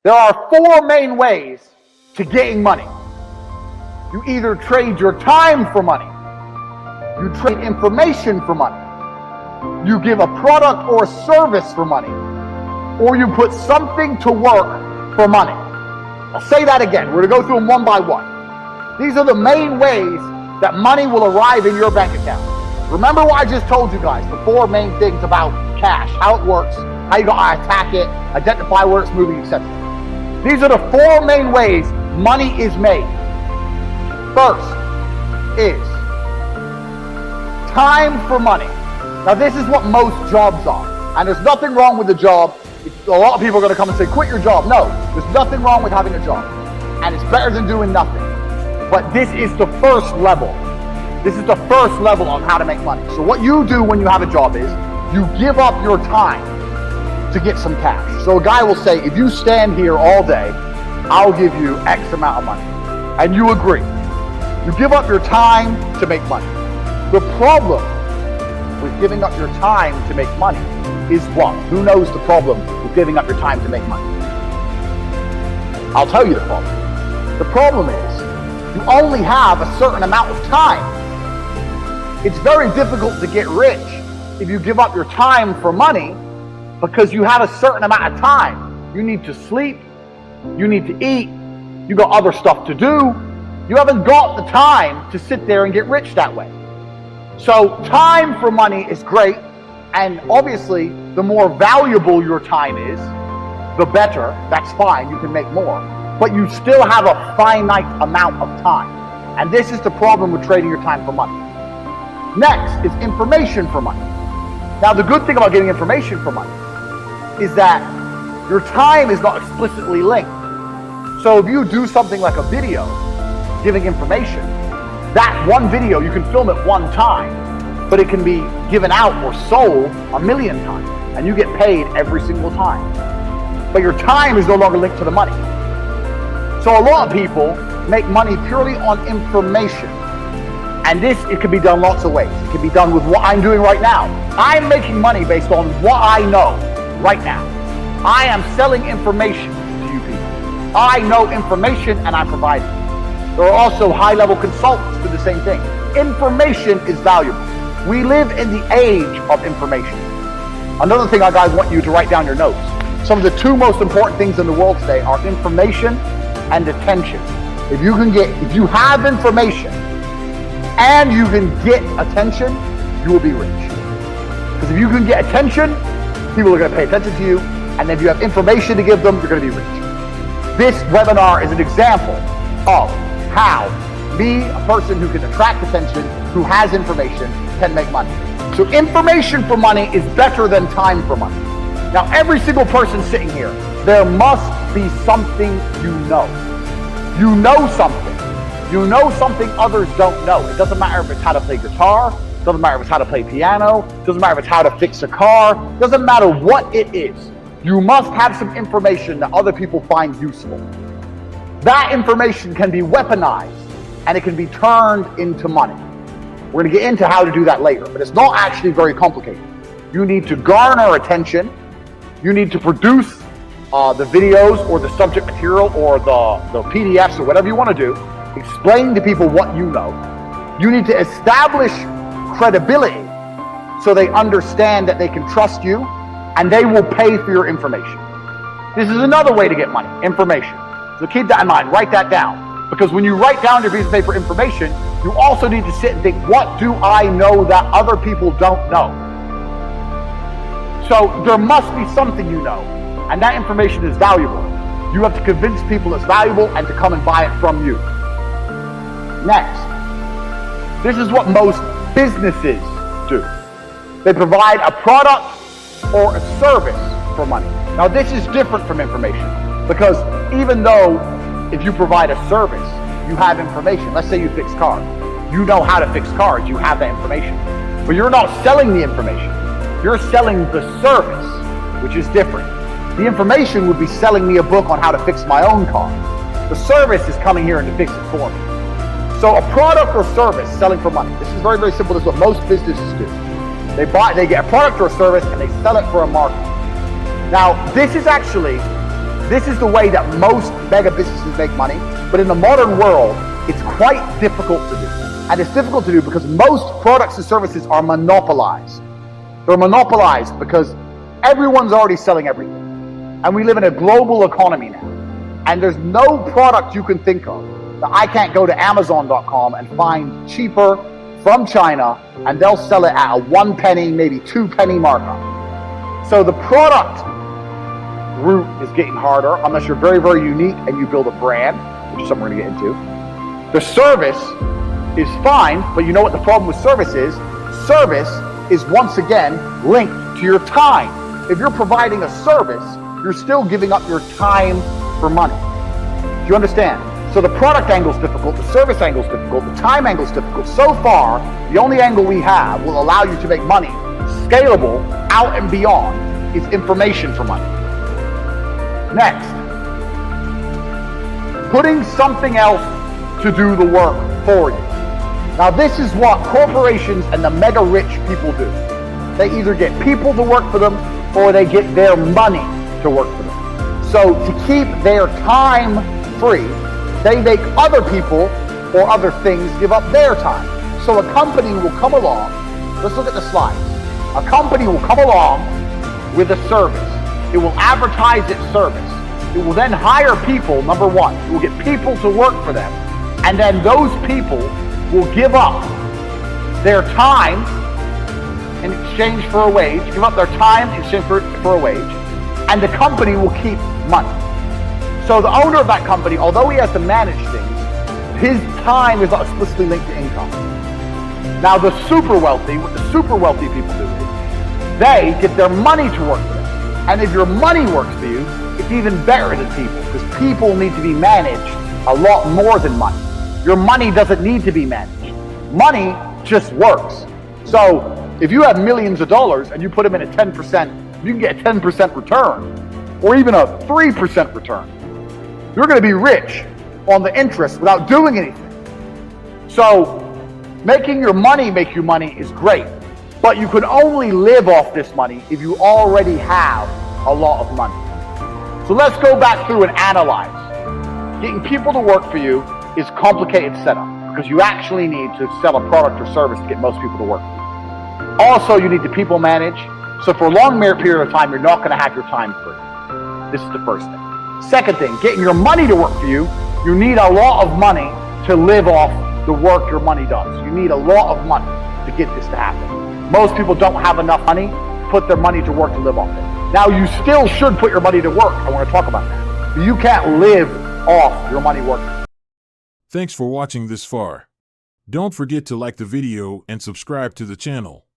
There are four main ways to getting money. You either trade your time for money, you trade information for money, you give a product or a service for money, or you put something to work for money. I'll say that again. We're going to go through them one by one. These are the main ways that money will arrive in your bank account. Remember what I just told you guys, the four main things about cash, how it works, how you gotta attack it, identify where it's moving, etc. These are the four main ways money is made. First is time for money. Now this is what most jobs are, and there's nothing wrong with the job. A lot of people are going to come and say, quit your job. No, there's nothing wrong with having a job, and it's better than doing nothing. But this is the first level. This is the first level on how to make money. So what you do when you have a job is you give up your time to get some cash. So a guy will say, if you stand here all day, I'll give you X amount of money. And you agree. You give up your time to make money. The problem with giving up your time to make money is what? Who knows the problem with giving up your time to make money? I'll tell you the problem. The problem is you only have a certain amount of time. It's very difficult to get rich if you give up your time for money because you have a certain amount of time. You need to sleep, you need to eat, you got other stuff to do. You haven't got the time to sit there and get rich that way. So time for money is great, and obviously the more valuable your time is, the better. That's fine, you can make more. But you still have a finite amount of time. And this is the problem with trading your time for money. Next is information for money. Now the good thing about getting information for money is that your time is not explicitly linked. So if you do something like a video giving information, that one video you can film it one time, but it can be given out or sold 1,000,000 times, and you get paid every single time. But your time is no longer linked to the money. So a lot of people make money purely on information. And this, it can be done lots of ways. It can be done with what I'm doing right now. I'm making money based on what I know right now. I am selling information to you people. I know information and I'm providing it. There are also high-level consultants do the same thing. Information is valuable. We live in the age of information. Another thing, guys, I want you to write down your notes. Some of the two most important things in the world today are information and attention. If you have information and you can get attention, you will be rich. Because if you can get attention, people are going to pay attention to you, and if you have information to give them, you're going to be rich. This webinar is an example of how me, a person who can attract attention, who has information, can make money. So information for money is better than time for money. Now every single person sitting here, there must be something you know. You know something. You know something others don't know. It doesn't matter if it's how to play guitar, it doesn't matter if it's how to play piano, it doesn't matter if it's how to fix a car, it doesn't matter what it is. You must have some information that other people find useful. That information can be weaponized and it can be turned into money. We're going to get into how to do that later, but it's not actually very complicated. You need to garner attention. You need to produce the videos or the subject material or the PDFs or whatever you want to do. Explain to people what you know. You need to establish credibility so they understand that they can trust you and they will pay for your information. This is another way to get money, information. So keep that in mind, write that down. Because when you write down your piece of paper information, you also need to sit and think, what do I know that other people don't know? So there must be something you know, and that information is valuable. You have to convince people it's valuable and to come and buy it from you. Next, this is what most businesses do. They provide a product or a service for money. Now this is different from information because even though if you provide a service, you have information. Let's say you fix cars. You know how to fix cars, you have that information. But you're not selling the information. You're selling the service, which is different. The information would be selling me a book on how to fix my own car. The service is coming here and to fix it for me. So a product or service selling for money. This is very, very simple. This is what most businesses do. They get a product or a service and they sell it for a market. Now, this is actually This is the way that most mega businesses make money, but in the modern world, it's quite difficult to do. And it's difficult to do because most products and services are monopolized. They're monopolized because everyone's already selling everything. And we live in a global economy now. And there's no product you can think of that I can't go to Amazon.com and find cheaper from China, and they'll sell it at a 1 penny, maybe 2 penny markup. So the product route is getting harder unless you're very, very unique and you build a brand, which is something we're gonna get into. The service is fine, but you know what the problem with service is? Service is once again linked to your time. If you're providing a service, you're still giving up your time for money. Do you understand? So the product angle is difficult, the service angle is difficult, the time angle is difficult. So far, the only angle we have will allow you to make money scalable out and beyond is information for money. Next, putting something else to do the work for you. Now this is what corporations and the mega rich people do. They either get people to work for them or they get their money to work for them. So to keep their time free, they make other people or other things give up their time. So a company will come along, let's look at the slides. A company will come along with a service. It will advertise its service. It will then hire people, number one. It will get people to work for them. And then those people will give up their time in exchange for a wage, give up their time in exchange for a wage, and the company will keep money. So the owner of that company, although he has to manage things, his time is not explicitly linked to income. Now the super wealthy, what the super wealthy people do is, they get their money to work for them. And if your money works for you, it's even better than people, because people need to be managed a lot more than money. Your money doesn't need to be managed. Money just works. So if you have millions of dollars and you put them in at 10%, you can get a 10% return, or even a 3% return. You're going to be rich on the interest without doing anything. So making your money make you money is great, but you can only live off this money if you already have a lot of money. So let's go back through and analyze. Getting people to work for you is complicated setup because you actually need to sell a product or service to get most people to work for you. Also, you need to people manage. So for a long period of time, you're not going to have your time free. This is the first thing. Second thing, getting your money to work for you, you need a lot of money to live off the work your money does. You need a lot of money to get this to happen. Most people don't have enough money to put their money to work to live off it. Now, you still should put your money to work. I want to talk about that. But you can't live off your money working. Thanks for watching this far. Don't forget to like the video and subscribe to the channel.